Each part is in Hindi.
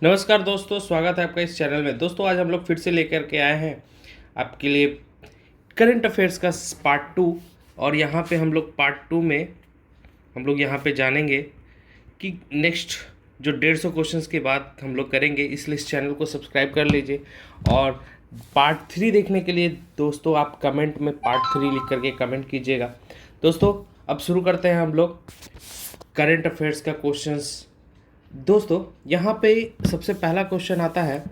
नमस्कार दोस्तों, स्वागत है आपका इस चैनल में। दोस्तों आज हम लोग फिर से लेकर के आए हैं आपके लिए करंट अफेयर्स का पार्ट टू। और यहाँ पे हम लोग पार्ट टू में हम लोग यहाँ पे जानेंगे कि नेक्स्ट जो 150 क्वेश्चंस के बाद हम लोग करेंगे, इसलिए इस चैनल को सब्सक्राइब कर लीजिए। और पार्ट थ्री देखने के लिए दोस्तों आप कमेंट में पार्ट थ्री लिख करके कमेंट कीजिएगा। दोस्तों अब शुरू करते हैं हम लोग करंट अफेयर्स का क्वेश्चंस। दोस्तों यहाँ पे सबसे पहला क्वेश्चन आता है,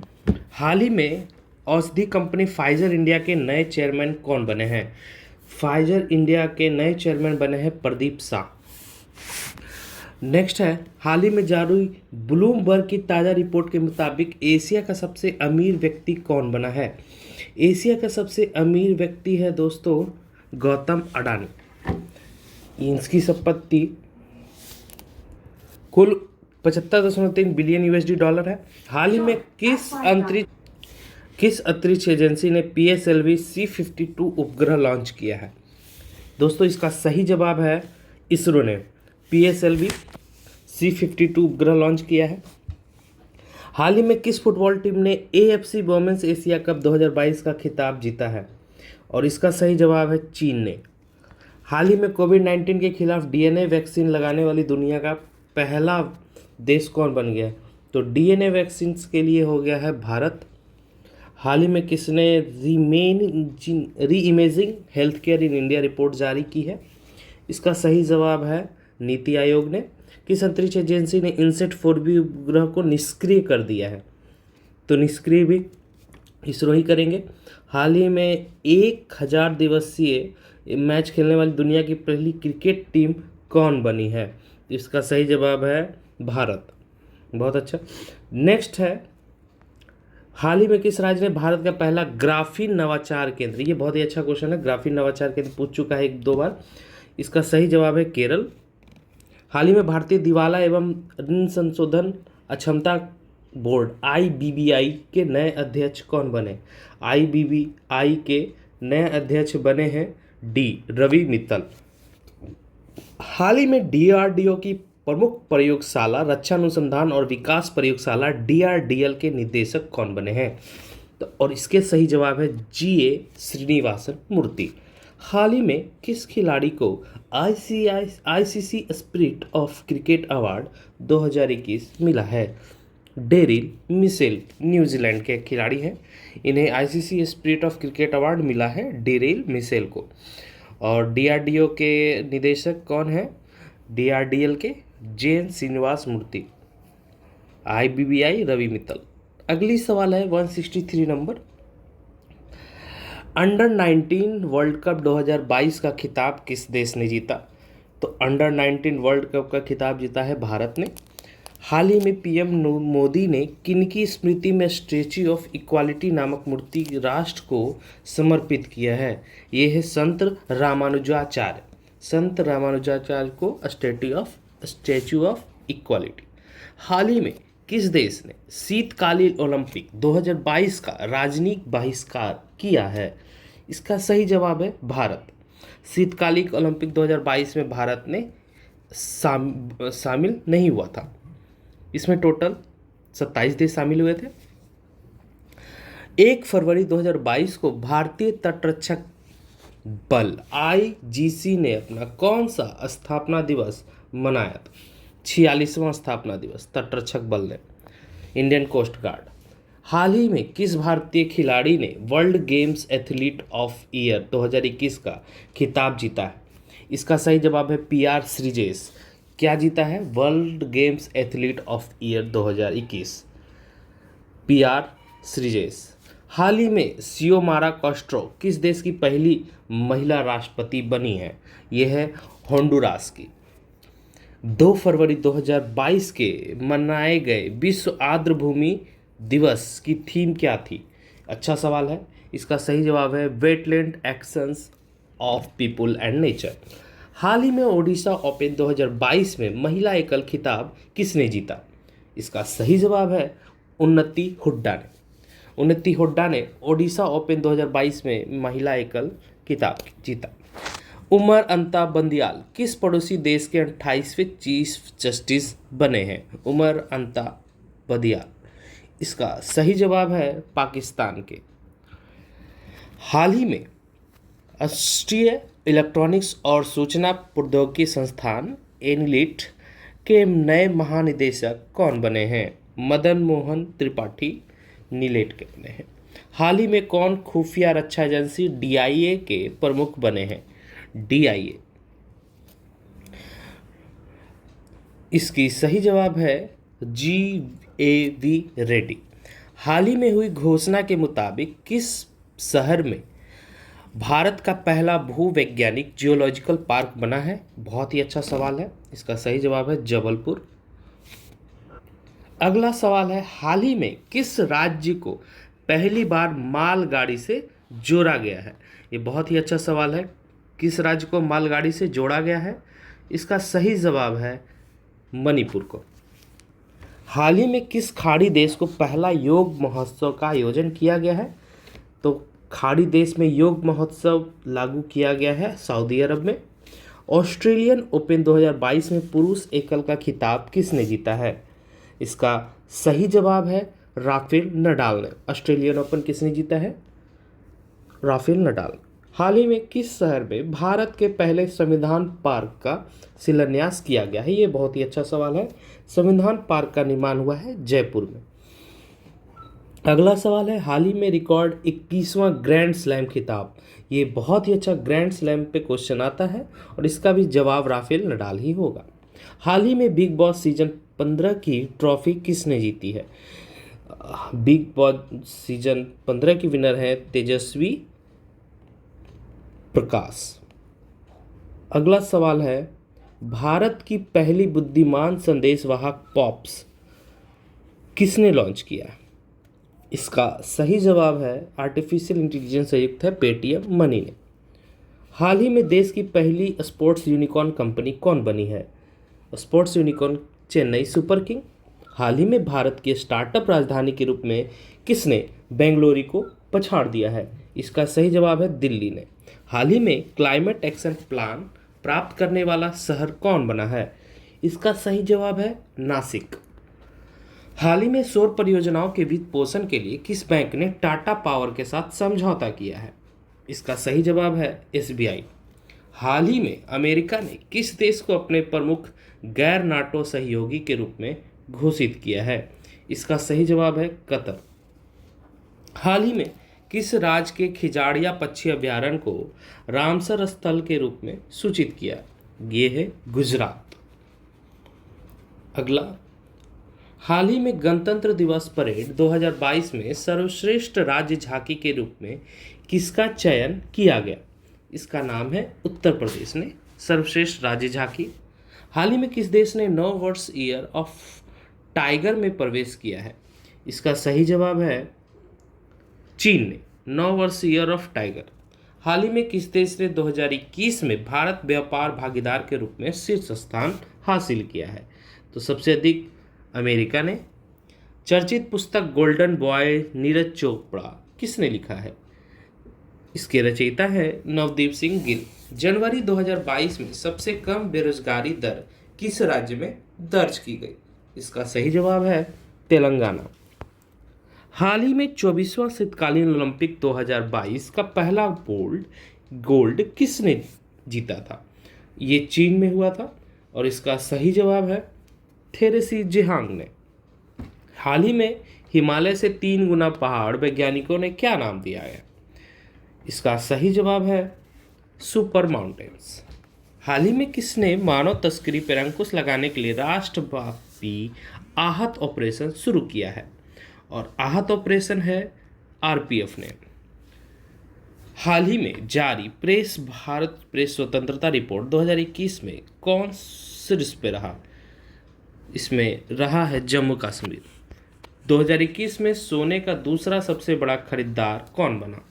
हाल ही में औषधि कंपनी फाइजर इंडिया के नए चेयरमैन कौन बने हैं? फाइजर इंडिया के नए चेयरमैन बने हैं प्रदीप शाह। नेक्स्ट है, हाल ही में जारी ब्लूमबर्ग की ताज़ा रिपोर्ट के मुताबिक एशिया का सबसे अमीर व्यक्ति कौन बना है? एशिया का सबसे अमीर व्यक्ति है दोस्तों गौतम अडानी। इसकी संपत्ति कुल 75.3 बिलियन यूएसडी डॉलर है। हाल ही में किस अंतरिक्ष एजेंसी ने PSLV C-52 उपग्रह लॉन्च किया है? दोस्तों इसका सही जवाब है इसरो ने PSLV C-52 उपग्रह लॉन्च किया है। हाल ही में किस फुटबॉल टीम ने AFC वुमेन्स एशिया कप 2022 का खिताब जीता है? और इसका सही जवाब है चीन ने। हाल ही में कोविड-19 के खिलाफ DNA वैक्सीन लगाने वाली दुनिया का पहला देश कौन बन गया? तो DNA वैक्सीन के लिए हो गया है भारत। हाल ही में किसने री imaging health care in India report जारी की है? इसका सही जवाब है नीति आयोग ने। किस अंतरिक्ष एजेंसी ने इनसेट 4B उपग्रह को निष्क्रिय कर दिया है? तो निष्क्रिय भी इसरो ही करेंगे। हाल ही में 1000 दिवसीय मैच खेलने वाली दुनिया की पहली क्रिकेट टीम कौन बनी है? इसका सही जवाब है भारत। बहुत अच्छा। नेक्स्ट है, हाल ही में किस राज्य ने भारत का पहला ग्राफीन नवाचार केंद्र, ये बहुत ही अच्छा क्वेश्चन है, ग्राफीन नवाचार केंद्र पूछ चुका है 1-2 बार। इसका सही जवाब है केरल। हाल ही में भारतीय दिवाला एवं ऋण संशोधन अक्षमता बोर्ड IBBI के नए अध्यक्ष कौन बने? IBBI के नए अध्यक्ष बने हैं रवि मित्तल। हाल ही में DRDO की प्रमुख प्रयोगशाला रक्षा अनुसंधान और विकास प्रयोगशाला DRDL के निदेशक कौन बने हैं? तो और इसके सही जवाब है GA श्रीनिवासन मूर्ति। हाल ही में किस खिलाड़ी को ICC spirit of cricket award 2021 मिला है? डेरिल मिशेल न्यूजीलैंड के खिलाड़ी हैं, इन्हें ICC spirit of cricket award मिला है डेरिल मिशेल को। और DRDO के निदेशक कौन है? DRDL के JN श्रीनिवास मूर्ति। IBBI रवि मित्तल। अगली सवाल है 163 नंबर, अंडर 19 वर्ल्ड कप 2022 का खिताब किस देश ने जीता? तो अंडर 19 वर्ल्ड कप का खिताब जीता है भारत ने। हाल ही में PM मोदी ने किनकी स्मृति में स्टैच्यू ऑफ इक्वालिटी नामक मूर्ति राष्ट्र को समर्पित किया है? ये है संत रामानुजाचार्य। संत रामानुजाचार्य को स्टैच्यू ऑफ इक्वालिटी। हाल ही में किस देश ने शीतकालीन ओलंपिक 2022 का राजनीतिक बहिष्कार किया है? इसका सही जवाब है भारत। शीतकालीन ओलंपिक 2022 में भारत ने शामिल नहीं हुआ था। इसमें टोटल 27 देश शामिल हुए थे। 1 फरवरी 2022 को भारतीय तटरक्षक बल IGC ने अपना कौन सा स्थापना दिवस मनाया था? 46वां स्थापना दिवस तटरक्षक बल ने, इंडियन कोस्ट गार्ड। हाल ही में किस भारतीय खिलाड़ी ने world Games athlete of year 2021 का खिताब जीता है? इसका सही जवाब है PR श्रीजेश। क्या जीता है? World Games athlete of year 2021 PR Sreejesh. हाल ही में सियोमारा कास्ट्रो किस देश की पहली महिला राष्ट्रपति बनी है? यह है होंडुरास की। 2 फरवरी 2022 के मनाए गए विश्व आर्द्रभूमि दिवस की थीम क्या थी? अच्छा सवाल है। इसका सही जवाब है wetland actions of people and nature. हाल ही में ओडिशा ओपन 2022 में महिला एकल खिताब किसने जीता? इसका सही जवाब है उन्नति हुड्डा ने। उन्नति हुड्डा ने ओडिशा ओपन 2022 में महिला एकल खिताब जीता। उमर अंता बंदियाल किस पड़ोसी देश के 28वें चीफ जस्टिस बने हैं? उमर अंता बंदियाल इसका सही जवाब है पाकिस्तान के। हाल ही में राष्ट्रीय इलेक्ट्रॉनिक्स और सूचना प्रौद्योगिकी संस्थान एनलिट के नए महानिदेशक कौन बने हैं? मदन मोहन त्रिपाठी नीलेट के बने हैं। हाल ही में कौन खुफिया रक्षा एजेंसी डीआईए के प्रमुख बने हैं? डीआईए। इसकी सही जवाब है जीएवी रेड्डी। हाल ही में हुई घोषणा के मुताबिक किस शहर में भारत का पहला भूवैज्ञानिक जियोलॉजिकल पार्क बना है? बहुत ही अच्छा सवाल है। इसका सही जवाब है जबलपुर। अगला सवाल है, हाल ही में किस राज्य को पहली बार मालगाड़ी से जोड़ा गया है? ये बहुत ही अच्छा सवाल है। किस राज्य को मालगाड़ी से जोड़ा गया है? इसका सही जवाब है मणिपुर को। हाल ही में किस खाड़ी देश को पहला योग महोत्सव का आयोजन किया गया है? तो खाड़ी देश में योग महोत्सव लागू किया गया है सऊदी अरब में। ऑस्ट्रेलियन ओपन 2022 में पुरुष एकल का खिताब किसने जीता है? इसका सही जवाब है राफेल नडाल ने। ऑस्ट्रेलियन ओपन किसने जीता है? Rafael Nadal. हाल ही में किस शहर में भारत के पहले संविधान पार्क का शिलान्यास किया गया है? ये बहुत ही अच्छा सवाल है। संविधान पार्क का निर्माण हुआ है जयपुर में। अगला सवाल है, हाल ही में रिकॉर्ड 21वां ग्रैंड स्लैम खिताब। ये बहुत ही अच्छा ग्रैंड स्लैम पे क्वेश्चन आता है और इसका भी जवाब राफेल नडाल ही होगा। हाल ही में बिग बॉस सीजन 15 की ट्रॉफी किसने जीती है? बिग बॉस सीजन 15 की विनर है तेजस्वी प्रकाश। अगला सवाल है, भारत की पहली बुद्धिमान संदेशवाहक पॉप्स किसने लॉन्च किया? इसका सही जवाब है आर्टिफिशियल इंटेलिजेंस से युक्त है पेटीएम मनी ने। हाल ही में देश की पहली स्पोर्ट्स यूनिकॉर्न कंपनी कौन बनी है? Sports unicorn Chennai Super King. हाल ही में भारत की स्टार्टअप राजधानी के रूप में किसने बेंगलुरु को पछाड़ दिया है? इसका सही जवाब है दिल्ली ने। हाल ही में क्लाइमेट एक्शन प्लान प्राप्त करने वाला शहर कौन बना है? इसका सही जवाब है नासिक। हाल ही में सौर परियोजनाओं के वित्त पोषण के लिए किस बैंक ने टाटा पावर के साथ समझौता किया है? इसका सही जवाब है एसबीआई। हाल ही में अमेरिका ने किस देश को अपने प्रमुख गैर नाटो सहयोगी के रूप में घोषित किया है? इसका सही जवाब है कतर। हाल ही में किस राज्य के खिजाड़िया पक्षी अभयारण्य को रामसर स्थल के रूप में सूचित किया? ये है गुजरात। अगला, हाल ही में गणतंत्र दिवस परेड 2022 में सर्वश्रेष्ठ राज्य झांकी के रूप में किसका चयन किया गया? इसका नाम है उत्तर प्रदेश ने सर्वश्रेष्ठ राज्य झांकी। हाल ही में किस देश ने 9 वर्ष ईयर ऑफ टाइगर में प्रवेश किया है? इसका सही जवाब है चीन ने 9 वर्ष ईयर ऑफ टाइगर। हाल ही में किस देश ने 2021 में भारत व्यापार भागीदार के रूप में शीर्ष स्थान हासिल किया है? तो सबसे अधिक अमेरिका ने। चर्चित पुस्तक गोल्डन बॉय नीरज चोपड़ा किसने लिखा है? इसके रचयिता है नवदीप सिंह गिल। जनवरी 2022 में सबसे कम बेरोजगारी दर किस राज्य में दर्ज की गई? इसका सही जवाब है तेलंगाना। हाल ही में 24वां शीतकालीन ओलंपिक 2022 का पहला गोल्ड किसने जीता था? ये चीन में हुआ था और इसका सही जवाब है थेरेसी जिहांग ने। हाल ही में हिमालय से 3 गुना पहाड़ वैज्ञानिकों ने क्या नाम दिया है? इसका सही जवाब है सुपर माउंटेन्स। हाल ही में किसने मानव तस्करी पर अंकुश लगाने के लिए राष्ट्रव्यापी आहत ऑपरेशन शुरू किया है? और आहत ऑपरेशन है आरपीएफ ने। हाल ही में जारी भारत प्रेस स्वतंत्रता रिपोर्ट 2021 में कौन शीर्ष पे रहा? इसमें रहा है जम्मू कश्मीर। 2021 में सोने का दूसरा सबसे बड़ा खरीदार कौन बना?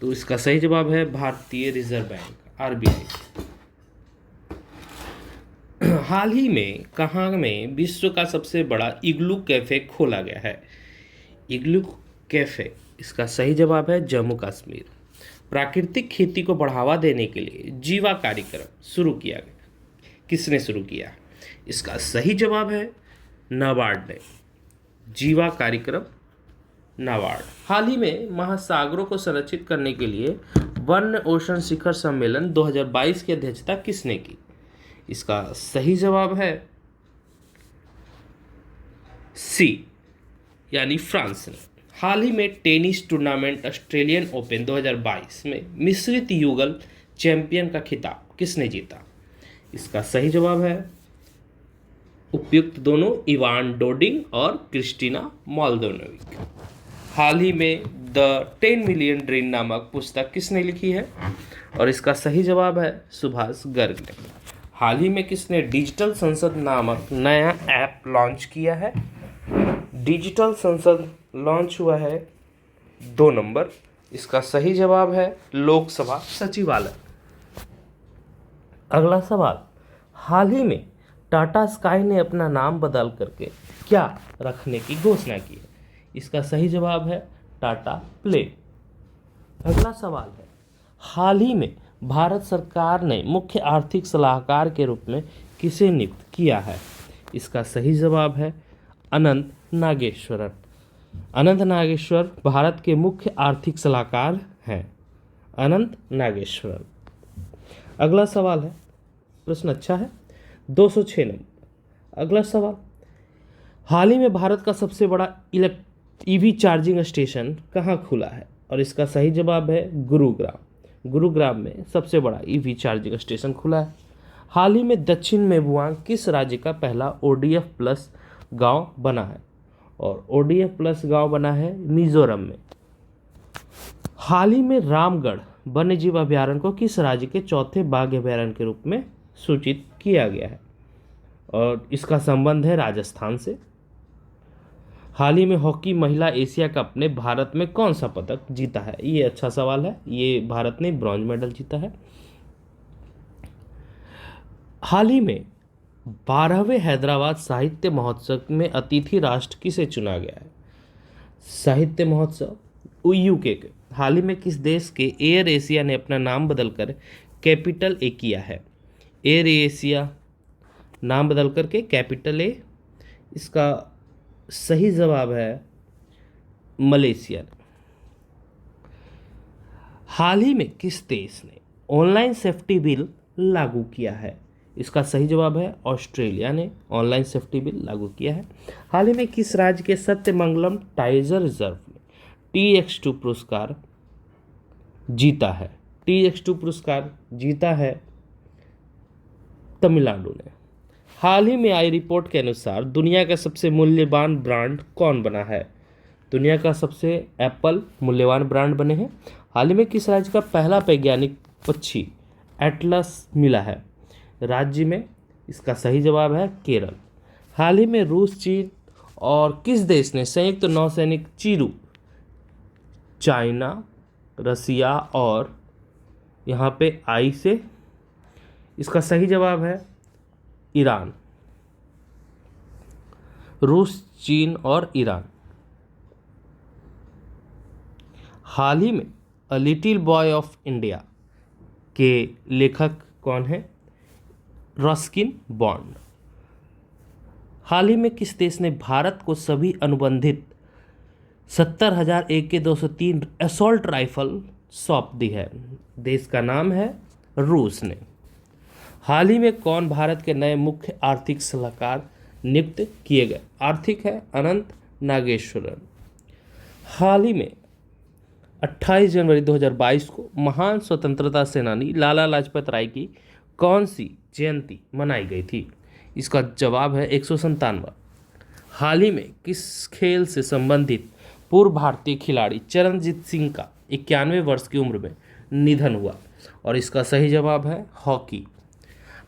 तो इसका सही जवाब है भारतीय रिजर्व बैंक आरबीआई। हाल ही में कहाँ में विश्व का सबसे बड़ा इग्लू कैफे खोला गया है? इग्लू कैफे, इसका सही जवाब है जम्मू कश्मीर। प्राकृतिक खेती को बढ़ावा देने के लिए जीवा कार्यक्रम शुरू किया गया, किसने शुरू किया? इसका सही जवाब है नाबार्ड ने। जीवा कार्यक्रम नाबार्ड। हाल ही में महासागरों को संरक्षित करने के लिए वन ओशन शिखर सम्मेलन 2022 की अध्यक्षता किसने की? इसका सही जवाब है सी, यानी फ्रांस ने। हाल ही में टेनिस टूर्नामेंट ऑस्ट्रेलियन ओपन 2022 में मिश्रित युगल चैंपियन का खिताब किसने जीता? इसका सही जवाब है उपयुक्त दोनों, इवान डोडिग और क्रिस्टिना मोल्दोनोविक। हाल ही में द 10 मिलियन ड्रीम नामक पुस्तक किसने लिखी है? और इसका सही जवाब है सुभाष गर्ग ने। हाल ही में किसने डिजिटल संसद नामक नया ऐप लॉन्च किया है? डिजिटल संसद लॉन्च हुआ है 2 नंबर। इसका सही जवाब है लोकसभा सचिवालय। अगला सवाल, हाल ही में टाटा स्काई ने अपना नाम बदल करके क्या रखने की घोषणा की है? इसका सही जवाब है टाटा प्ले। अगला सवाल है, हाल ही में भारत सरकार ने मुख्य आर्थिक सलाहकार के रूप में किसे नियुक्त किया है? इसका सही जवाब है अनंत नागेश्वरन। अनंत नागेश्वर भारत के मुख्य आर्थिक सलाहकार हैं, अनंत नागेश्वरन। अगला सवाल है, प्रश्न अच्छा है, 206 नंबर। अगला सवाल, हाल ही में भारत का सबसे बड़ा ईवी चार्जिंग स्टेशन कहाँ खुला है? और इसका सही जवाब है गुरुग्राम। गुरुग्राम में सबसे बड़ा ईवी चार्जिंग स्टेशन खुला है। हाल ही में दक्षिण मेबुआंग किस राज्य का पहला ODF प्लस गांव बना है? और ODF प्लस गांव बना है मिजोरम में। हाल ही में रामगढ़ वन्यजीव अभयारण्य को किस राज्य के चौथे बाघ अभयारण्य के रूप में सूचित किया गया है? और इसका संबंध है राजस्थान से। हाल ही में हॉकी महिला एशिया कप ने भारत में कौन सा पदक जीता है? ये अच्छा सवाल है। ये भारत ने ब्रॉन्ज मेडल जीता है। हाल ही में 12वें हैदराबाद साहित्य महोत्सव में अतिथि राष्ट्र किसे चुना गया है? साहित्य महोत्सव UK के। हाल ही में किस देश के एयर एशिया ने अपना नाम बदलकर कैपिटल ए किया है? एयर एशिया नाम बदल करके कैपिटल ए। इसका सही जवाब है मलेशिया। हाल ही में किस देश ने ऑनलाइन सेफ्टी बिल लागू किया है? इसका सही जवाब है ऑस्ट्रेलिया ने ऑनलाइन सेफ्टी बिल लागू किया है। हाल ही में किस राज्य के सत्यमंगलम टाइगर रिजर्व में TX2 पुरस्कार जीता है? TX2 पुरस्कार जीता है तमिलनाडु ने। हाल ही में आई रिपोर्ट के अनुसार दुनिया का सबसे मूल्यवान ब्रांड कौन बना है? दुनिया का सबसे एप्पल मूल्यवान ब्रांड बने हैं। हाल ही में किस राज्य का पहला वैज्ञानिक पक्षी एटलस मिला है? राज्य में। इसका सही जवाब है केरल। हाल ही में रूस, चीन और किस देश ने संयुक्त नौसैनिक चिरू, चाइना, रसिया और यहाँ पे आई से। इसका सही जवाब है ईरान। रूस, चीन और ईरान। हाल ही में a little boy of India के लेखक कौन है? Ruskin bond. हाल ही में किस देश ने भारत को सभी अनुबंधित 70,000 AK 203 असॉल्ट राइफल सौंप दी है? देश का नाम है रूस ने। हाल ही में कौन भारत के नए मुख्य आर्थिक सलाहकार नियुक्त किए गए? आर्थिक है अनंत नागेश्वरन। हाल ही में 28 जनवरी 2022 को महान स्वतंत्रता सेनानी लाला लाजपत राय की कौन सी जयंती मनाई गई थी? इसका जवाब है 197। हाल ही में किस खेल से संबंधित पूर्व भारतीय खिलाड़ी चरणजीत सिंह का 91 वर्ष की उम्र में निधन हुआ? और इसका सही जवाब है हॉकी।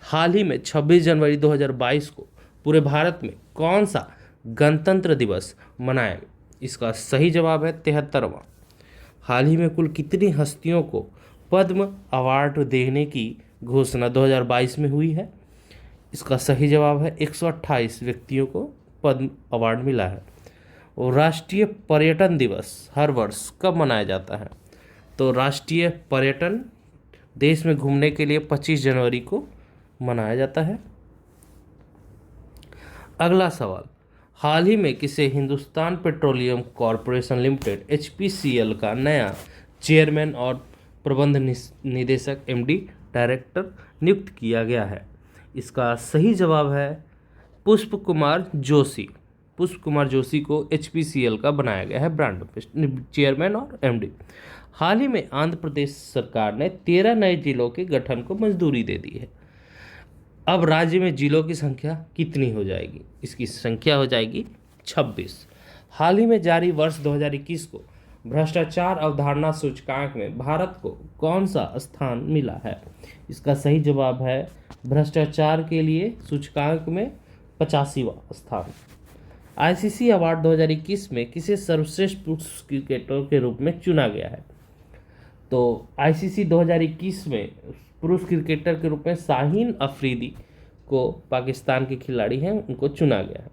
हाल ही में 26 जनवरी 2022 को पूरे भारत में कौन सा गणतंत्र दिवस मनाया गया? इसका सही जवाब है 73वां। हाल ही में कुल कितनी हस्तियों को पद्म अवार्ड देने की घोषणा 2022 में हुई है? इसका सही जवाब है 128 व्यक्तियों को पद्म अवार्ड मिला है। और राष्ट्रीय पर्यटन दिवस हर वर्ष कब मनाया जाता है? तो राष्ट्रीय पर्यटन देश में घूमने के लिए 25 जनवरी को मनाया जाता है। अगला सवाल, हाल ही में किसे Hindustan petroleum corporation limited HPCL का नया चेयरमैन और प्रबंध निदेशक MD डायरेक्टर नियुक्त किया गया है? इसका सही जवाब है पुष्प कुमार जोशी। पुष्प कुमार जोशी को HPCL का बनाया गया है ब्रांड चेयरमैन और MD। हाल ही में आंध्र प्रदेश सरकार ने 13 नए जिलों के गठन को मंजूरी दे दी है। अब राज्य में जिलों की संख्या कितनी हो जाएगी? इसकी संख्या हो जाएगी 26। हाल ही में जारी वर्ष 2021 को भ्रष्टाचार अवधारणा सूचकांक में भारत को कौन सा स्थान मिला है? इसका सही जवाब है भ्रष्टाचार के लिए सूचकांक में 85वां स्थान। ICC अवार्ड 2021 में किसे सर्वश्रेष्ठ पुरुष क्रिकेटर के रूप में चुना गया है? तो ICC 2021 में पुरुष क्रिकेटर के रूप में शाहीन अफरीदी को, पाकिस्तान के खिलाड़ी हैं, उनको चुना गया है।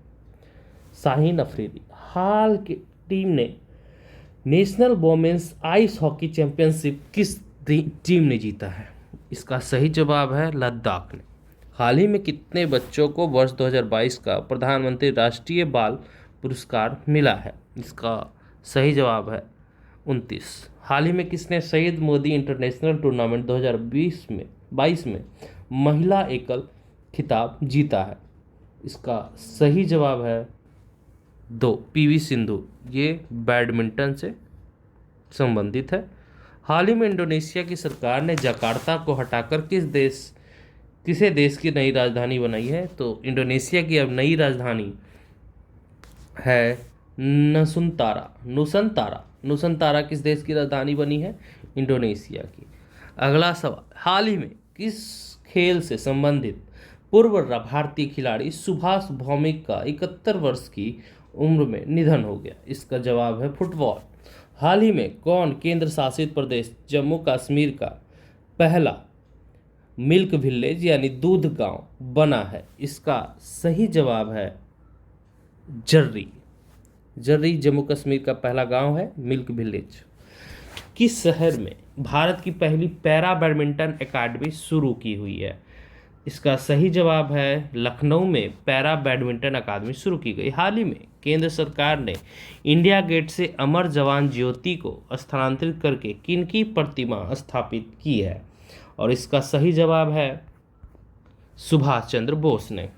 शाहीन अफरीदी। हाल की टीम ने national women's ice hockey championship किस टीम ने जीता है? इसका सही जवाब है लद्दाख ने। हाल ही में कितने बच्चों को वर्ष 2022 का प्रधानमंत्री राष्ट्रीय बाल पुरस्कार मिला है? इसका सही जवाब है 29। हाल ही में किसने सईद मोदी इंटरनेशनल टूर्नामेंट 2022 में महिला एकल खिताब जीता है? इसका सही जवाब है 2 PV सिंधु। ये बैडमिंटन से संबंधित है। हाल ही में इंडोनेशिया की सरकार ने जकार्ता को हटाकर किसे देश की नई राजधानी बनाई है? तो इंडोनेशिया की अब नई राजधानी है नुसंतारा। नुसंतारा किस देश की राजधानी बनी है? इंडोनेशिया की। अगला सवाल, हाल ही में किस खेल से संबंधित पूर्व भारतीय खिलाड़ी सुभाष भौमिक का 71 वर्ष की उम्र में निधन हो गया? इसका जवाब है फुटबॉल। हाल ही में कौन केंद्र शासित प्रदेश जम्मू कश्मीर का पहला मिल्क विलेज यानी दूध गांव बना है? इसका सही जवाब है जर्री। जर्री जम्मू कश्मीर का पहला गांव है, मिल्क विलेज। किस शहर में भारत की पहली पैरा बैडमिंटन एकेडमी शुरू की हुई है? इसका सही जवाब है लखनऊ में पैरा बैडमिंटन अकादमी शुरू की गई। हाल ही में केंद्र सरकार ने इंडिया गेट से अमर जवान ज्योति को स्थानांतरित करके किनकी प्रतिमा स्थापित की है? और इसका सही जवाब है सुभाष चंद्र बोस ने।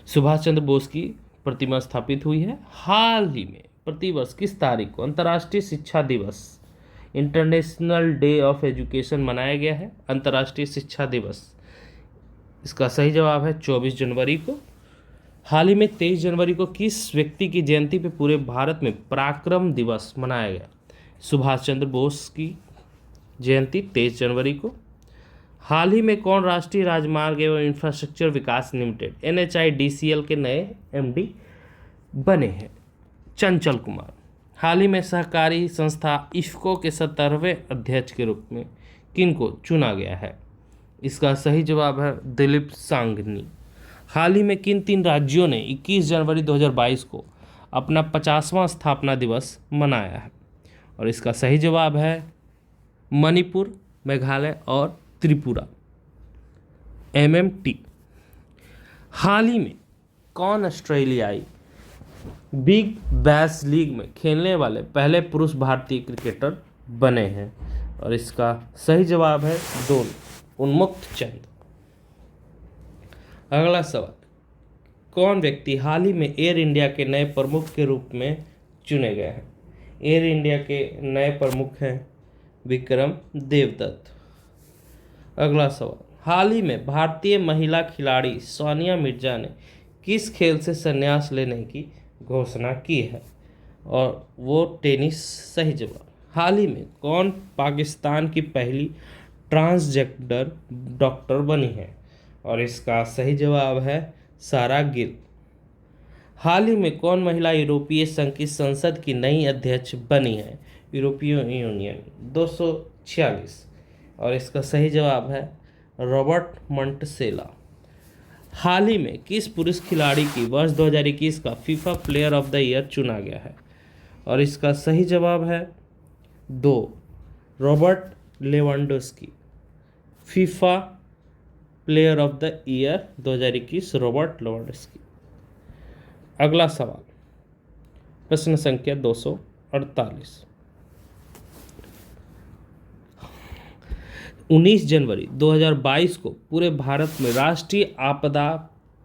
सुभाष चंद्र बोस की प्रतिमा स्थापित हुई है। हाल ही में प्रतिवर्ष किस तारीख को अंतर्राष्ट्रीय शिक्षा दिवस, इंटरनेशनल डे ऑफ एजुकेशन मनाया गया है? अंतर्राष्ट्रीय शिक्षा दिवस, इसका सही जवाब है 24 जनवरी को। हाल ही में 23 जनवरी को किस व्यक्ति की जयंती पे पूरे भारत में पराक्रम दिवस मनाया गया? सुभाष चंद्र बोस की जयंती 23 जनवरी को। हाल ही में कौन राष्ट्रीय राजमार्ग एवं इंफ्रास्ट्रक्चर विकास लिमिटेड NHIDCL के नए MD बने हैं? चंचल कुमार। हाल ही में सहकारी संस्था IFFCO के 17वें अध्यक्ष के रूप में किनको चुना गया है? इसका सही जवाब है दिलीप सांघनी। हाल ही में किन 3 राज्यों ने 21 जनवरी 2022 को अपना 50वां स्थापना दिवस मनाया है? और इसका सही जवाब है मणिपुर, मेघालय और त्रिपुरा। MMT। हाल ही में कौन ऑस्ट्रेलियाई बिग बैश लीग में खेलने वाले पहले पुरुष भारतीय क्रिकेटर बने हैं? और इसका सही जवाब है दोनों, उन्मुक्त चंद। अगला सवाल, कौन व्यक्ति हाल ही में एयर इंडिया के नए प्रमुख के रूप में चुने गए हैं? एयर इंडिया के नए प्रमुख हैं विक्रम देवदत्त। अगला सवाल, हाल ही में भारतीय महिला खिलाड़ी सानिया मिर्जा ने किस खेल से संन्यास लेने की घोषणा की है? और वो टेनिस। सही जवाब। हाल ही में कौन पाकिस्तान की पहली ट्रांसजेंडर डॉक्टर बनी है? और इसका सही जवाब है सारा गिल। हाल ही में कौन महिला यूरोपीय संघ की संसद की नई अध्यक्ष बनी है? यूरोपीय यूनियन 246। और इसका सही जवाब है रॉबर्ट मंटसेला। हाल ही में किस पुरुष खिलाड़ी की वर्ष 2021 का FIFA player of the year चुना गया है? और इसका सही जवाब है 2 Robert Lewandowski. FIFA player of the year 2021 Robert Lewandowski. अगला सवाल, प्रश्न संख्या 248। 19 जनवरी 2022 को पूरे भारत में राष्ट्रीय आपदा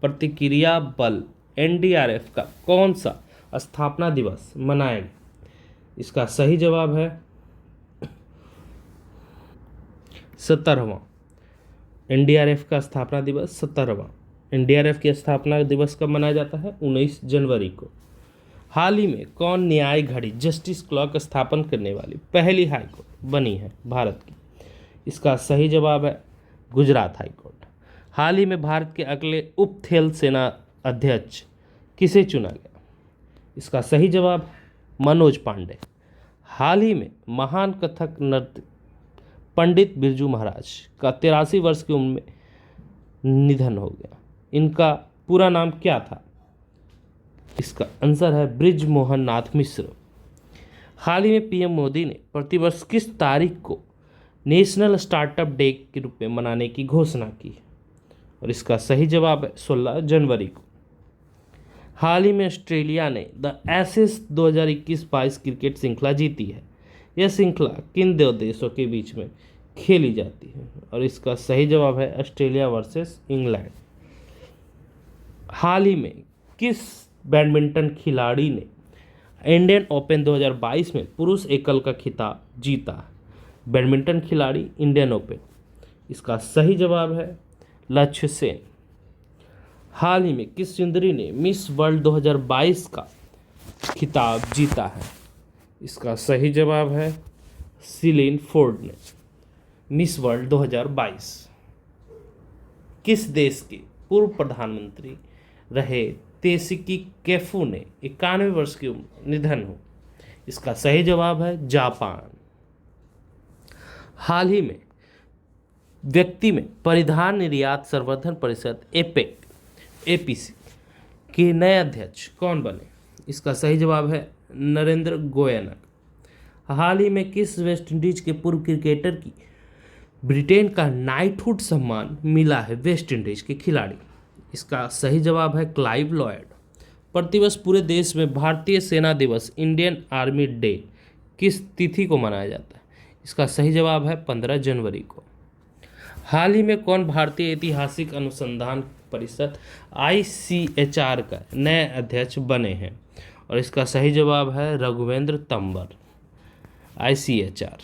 प्रतिक्रिया बल एनडीआरएफ का कौन सा स्थापना दिवस मनाया गया? इसका सही जवाब है 17वां। एनडीआरएफ का स्थापना दिवस 17वां। एनडीआरएफ की स्थापना दिवस कब मनाया जाता है? 19 जनवरी को। हाल ही में कौन न्याय घड़ी जस्टिस क्लॉक स्थापन करने वाली पहली हाईकोर्ट बनी है भारत की? इसका सही जवाब है गुजरात हाईकोर्ट। हाल ही में भारत के अगले उप थल सेना अध्यक्ष किसे चुना गया? इसका सही जवाब मनोज पांडे। हाल ही में महान कथक नर्तक पंडित बिरजू महाराज का 83 वर्ष की उम्र में निधन हो गया। इनका पूरा नाम क्या था? इसका आंसर है ब्रिज मोहन नाथ मिश्र। हाल ही में पीएम मोदी ने प्रतिवर्ष किस तारीख को नेशनल स्टार्टअप डे के रूप में मनाने की घोषणा की है? और इसका सही जवाब है 16 जनवरी को। हाल ही में ऑस्ट्रेलिया ने द एशेज 2021-22 क्रिकेट श्रृंखला जीती है। यह श्रृंखला किन दो देशों के बीच में खेली जाती है? और इसका सही जवाब है ऑस्ट्रेलिया वर्सेस इंग्लैंड। हाल ही में किस बैडमिंटन खिलाड़ी ने इंडियन ओपन 2022 में पुरुष एकल का खिताब जीता? बैडमिंटन खिलाड़ी इंडियन ओपन। इसका सही जवाब है लक्ष्य सेन। हाल ही में किस सुंदरी ने मिस वर्ल्ड 2022 का खिताब जीता है? इसका सही जवाब है सीलिन फोर्ड ने मिस वर्ल्ड 2022। किस देश के पूर्व प्रधानमंत्री रहे तेसिकी कैफू ने 91 वर्ष की उम्र निधन हो? इसका सही जवाब है जापान। हाल ही में व्यक्ति में परिधान निर्यात संवर्धन परिषद एपीसी के नए अध्यक्ष कौन बने? इसका सही जवाब है नरेंद्र गोयनक। हाल ही में किस वेस्ट इंडीज के पूर्व क्रिकेटर की ब्रिटेन का नाइटहुड सम्मान मिला है वेस्ट इंडीज के खिलाड़ी? इसका सही जवाब है क्लाइव लॉयड। प्रतिवर्ष पूरे देश में भारतीय सेना दिवस इंडियन आर्मी डे किस तिथि को मनाया जाता है? इसका सही जवाब है 15 जनवरी को। हाल ही में कौन भारतीय ऐतिहासिक अनुसंधान परिषद ICHR का नए अध्यक्ष बने हैं? और इसका सही जवाब है रघुवेंद्र तंवर। ICHR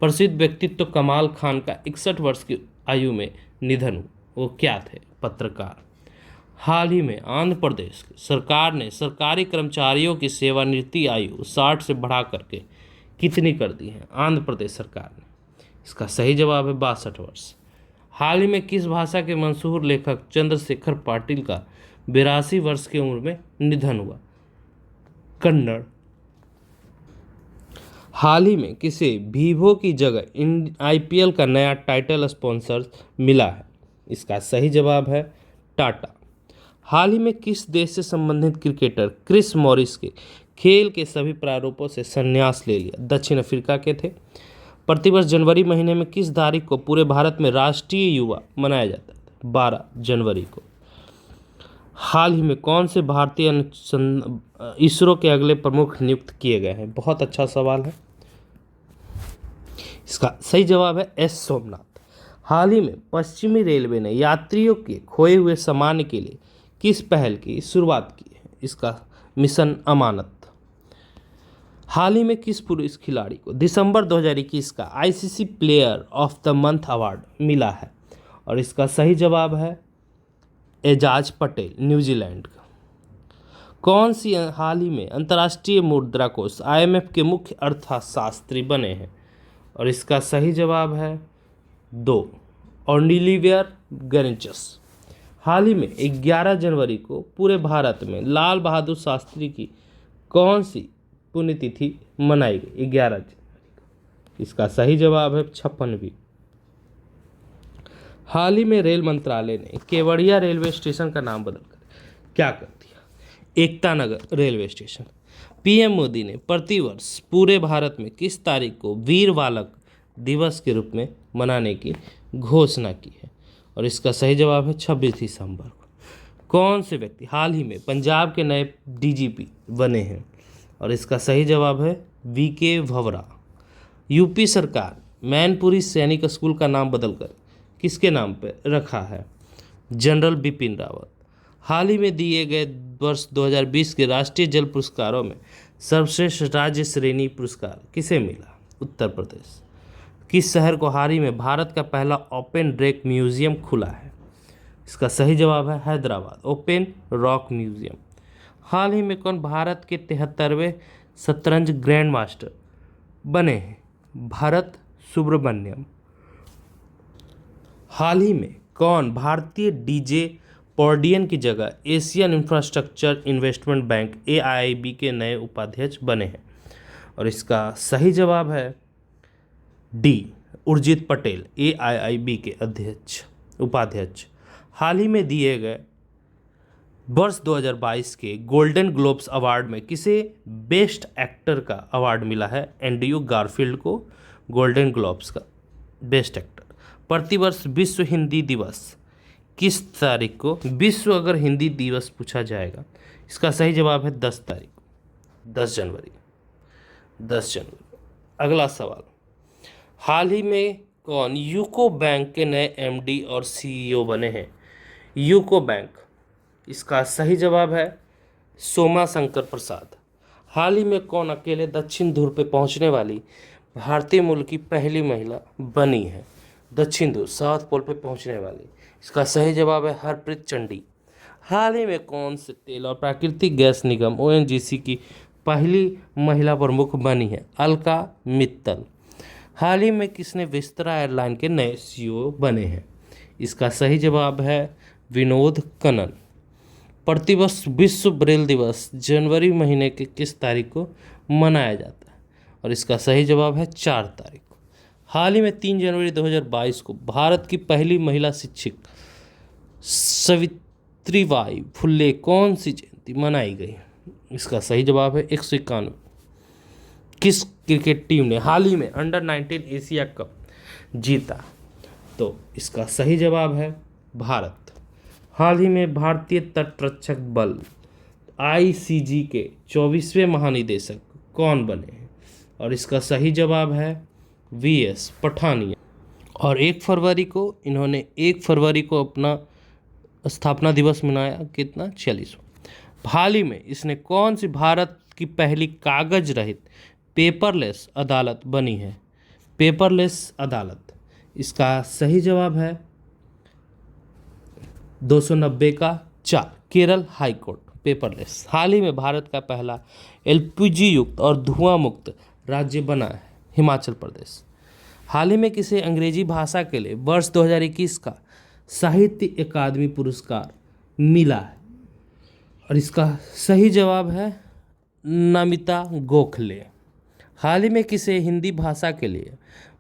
प्रसिद्ध व्यक्तित्व कमाल खान का 61 वर्ष की आयु में निधन हुआ। वो क्या थे? पत्रकार। हाल ही में आंध्र प्रदेश सरकार ने सरकारी कर्मचारियों की सेवानिवृत्ति आयु 60 से बढ़ा करके कितनी कर दी है आंध्र प्रदेश सरकार ने? इसका सही जवाब है 62 वर्ष। हाल ही में किस भाषा के मशहूर लेखक चंद्रशेखर पाटिल का 82 वर्ष की उम्र में निधन हुआ? कन्नड़। हाल ही में किसे वीवो की जगह IPL का नया टाइटल स्पॉन्सर मिला है? इसका सही जवाब है टाटा। हाल ही में किस देश से संबंधित क्रिकेटर क्रिस मॉरिस के खेल के सभी प्रारूपों से संन्यास ले लिया? दक्षिण अफ्रीका के थे। प्रतिवर्ष जनवरी महीने में किस तारीख को पूरे भारत में राष्ट्रीय युवा मनाया जाता है? 12 जनवरी को। हाल ही में कौन से भारतीय इसरो के अगले प्रमुख नियुक्त किए गए हैं? बहुत अच्छा सवाल है। इसका सही जवाब है S सोमनाथ। हाल ही में पश्चिमी रेलवे ने यात्रियों के खोए हुए सामान के लिए किस पहल की शुरुआत की है? इसका मिशन अमानत। हाल ही में किस पुरुष खिलाड़ी को दिसंबर 2021 का ICC player of the month award मिला है? और इसका सही जवाब है एजाज पटेल, न्यूजीलैंड का। कौन सी हाल ही में अंतर्राष्ट्रीय मुद्रा कोष IMF के मुख्य अर्थशास्त्री बने हैं? और इसका सही जवाब है 2 ओलिवियर गेरंचस। हाल ही में 11 जनवरी को पूरे भारत में लाल बहादुर शास्त्री की कौन सी पुण्यतिथि मनाई गई? 11 जनवरी को। इसका सही जवाब है 56वीं। हाल ही में रेल मंत्रालय ने केवड़िया रेलवे स्टेशन का नाम बदलकर क्या कर दिया? Ekta Nagar railway station. PM Modi ने प्रतिवर्ष पूरे भारत में किस तारीख को वीर बालक दिवस के रूप में मनाने की घोषणा की है? और इसका सही जवाब है 26 दिसंबर को। कौन से व्यक्ति हाल ही में पंजाब के नए डीजीपी बने हैं? और इसका सही जवाब है वीके भवरा। यूपी सरकार मैनपुरी सैनिक स्कूल का नाम बदलकर किसके नाम पर रखा है? जनरल बिपिन रावत। हाल ही में दिए गए वर्ष 2020 के राष्ट्रीय जल पुरस्कारों में सर्वश्रेष्ठ राज्य श्रेणी पुरस्कार किसे मिला? उत्तर प्रदेश। किस शहर को हाल ही में भारत का पहला ओपन डेक म्यूजियम खुला है? इसका सही जवाब है हैदराबाद ओपन रॉक म्यूजियम। हाल ही में कौन भारत के 73वें शतरंज ग्रैंड मास्टर बने हैं? भारत सुब्रमण्यम। हाल ही में कौन भारतीय डीजे पॉर्डियन की जगह Asian infrastructure investment bank AIIB के नए उपाध्यक्ष बने हैं? और इसका सही जवाब है डी उर्जित पटेल AIIB के उपाध्यक्ष। हाल ही में दिए गए वर्ष 2022 के गोल्डन ग्लोब्स अवार्ड में किसे बेस्ट एक्टर का अवार्ड मिला है? एंड्रयू गारफील्ड को गोल्डन ग्लोब्स का बेस्ट एक्टर। प्रतिवर्ष विश्व हिंदी दिवस किस तारीख को? विश्व अगर हिंदी दिवस पूछा जाएगा, इसका सही जवाब है 10 तारीख, 10 जनवरी। अगला सवाल, हाल ही में कौन यूको बैंक के नए MD और CEO बने हैं? यूको बैंक, इसका सही जवाब है सोमा शंकर प्रसाद। हाल ही में कौन अकेले दक्षिण ध्रुव पर पहुंचने वाली भारतीय मूल की पहली महिला बनी है? दक्षिण ध्रुव साउथ पोल पे पहुंचने वाली, इसका सही जवाब है हरप्रीत चंडी। हाल ही में कौन से तेल और प्राकृतिक गैस निगम ONGC की पहली महिला प्रमुख बनी है? अलका मित्तल। हाल ही में किसने विस्तारा एयरलाइन के नए CEO बने हैं? इसका सही जवाब है विनोद कनन। प्रतिवर्ष विश्व ब्रेल दिवस जनवरी महीने के किस तारीख को मनाया जाता है? और इसका सही जवाब है 4 तारीख को। हाल ही में 3 जनवरी 2022 को भारत की पहली महिला शिक्षक सावित्रीबाई फुले कौन सी जयंती मनाई गई? इसका सही जवाब है 191। किस क्रिकेट टीम ने हाल ही में अंडर-19 एशिया कप जीता? तो इसका सही जवाब है भारत। हाल ही में भारतीय तटरक्षक बल ICG के 24वें महानिदेशक कौन बने हैं? और इसका सही जवाब है VS पठानिया। और 1 फरवरी को इन्होंने 1 फरवरी को अपना स्थापना दिवस मनाया, कितना? 46वां। हाल ही में इसने कौन सी भारत की पहली कागज रहित पेपरलेस अदालत बनी है? पेपरलेस अदालत, इसका सही जवाब है 290 का 4 केरल हाई कोर्ट पेपरलेस। हाल ही में भारत का पहला LPG युक्त और धुआं मुक्त राज्य बना है हिमाचल प्रदेश। हाल ही में किसे अंग्रेजी भाषा के लिए वर्ष 2021 का साहित्य अकादमी पुरस्कार मिला है? और इसका सही जवाब है नमिता गोखले। हाल ही में किसे हिंदी भाषा के लिए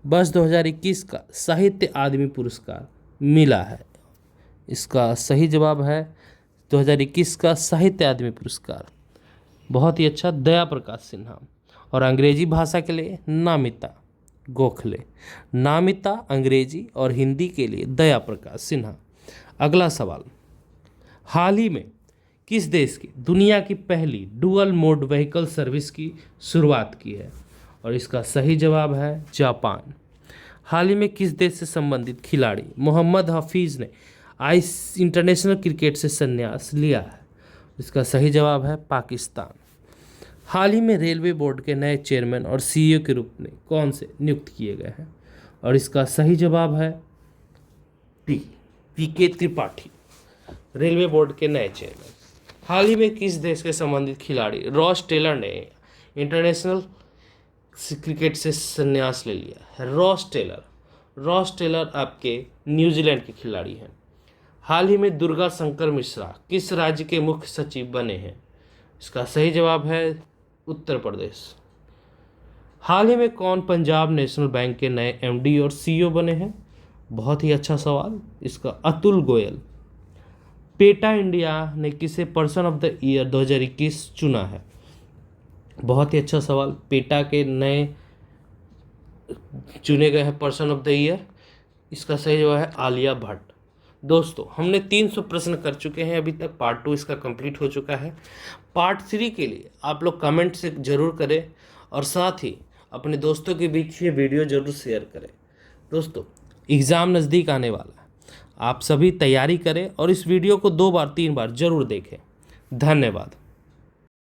वर्ष 2021 का साहित्य अकादमी पुरस्कार मिला है? इसका सही जवाब है 2021 का साहित्य अकादमी पुरस्कार, बहुत ही अच्छा, दया प्रकाश सिन्हा। और अंग्रेजी भाषा के लिए नामिता गोखले। नामिता अंग्रेजी और हिंदी के लिए दया प्रकाश सिन्हा। अगला सवाल, हाल ही में किस देश की दुनिया की पहली डुअल मोड व्हीकल सर्विस की शुरुआत की है? और इसका सही जवाब है जापान। हाल ही में किस देश से संबंधित खिलाड़ी मोहम्मद हफीज़ ने इंटरनेशनल क्रिकेट से संन्यास लिया है? इसका सही जवाब है पाकिस्तान। हाल ही में रेलवे बोर्ड के नए चेयरमैन और CEO के रूप में कौन से नियुक्त किए गए हैं? और इसका सही जवाब है PK त्रिपाठी, रेलवे बोर्ड के नए चेयरमैन। हाल ही में किस देश के संबंधित खिलाड़ी रॉस टेलर ने इंटरनेशनल क्रिकेट से संन्यास ले लिया है? रॉस टेलर आपके न्यूजीलैंड के खिलाड़ी हैं। हाल ही में दुर्गा शंकर मिश्रा किस राज्य के मुख्य सचिव बने हैं? इसका सही जवाब है उत्तर प्रदेश। हाल ही में कौन पंजाब नेशनल बैंक के नए MD और CEO बने हैं? बहुत ही अच्छा सवाल, इसका अतुल गोयल। पेटा इंडिया ने किसे पर्सन ऑफ द ईयर 2021 चुना है? बहुत ही अच्छा सवाल, पेटा के नए चुने गए हैं पर्सन ऑफ द ईयर, इसका सही जवाब है आलिया भट्ट। दोस्तों हमने 300 प्रश्न कर चुके हैं अभी तक, पार्ट 2 इसका कंप्लीट हो चुका है। पार्ट 3 के लिए आप लोग कमेंट से ज़रूर करें और साथ ही अपने दोस्तों के बीच ये वीडियो ज़रूर शेयर करें। दोस्तों एग्ज़ाम नज़दीक आने वाला है, आप सभी तैयारी करें और इस वीडियो को 2 बार 3 बार ज़रूर देखें। धन्यवाद।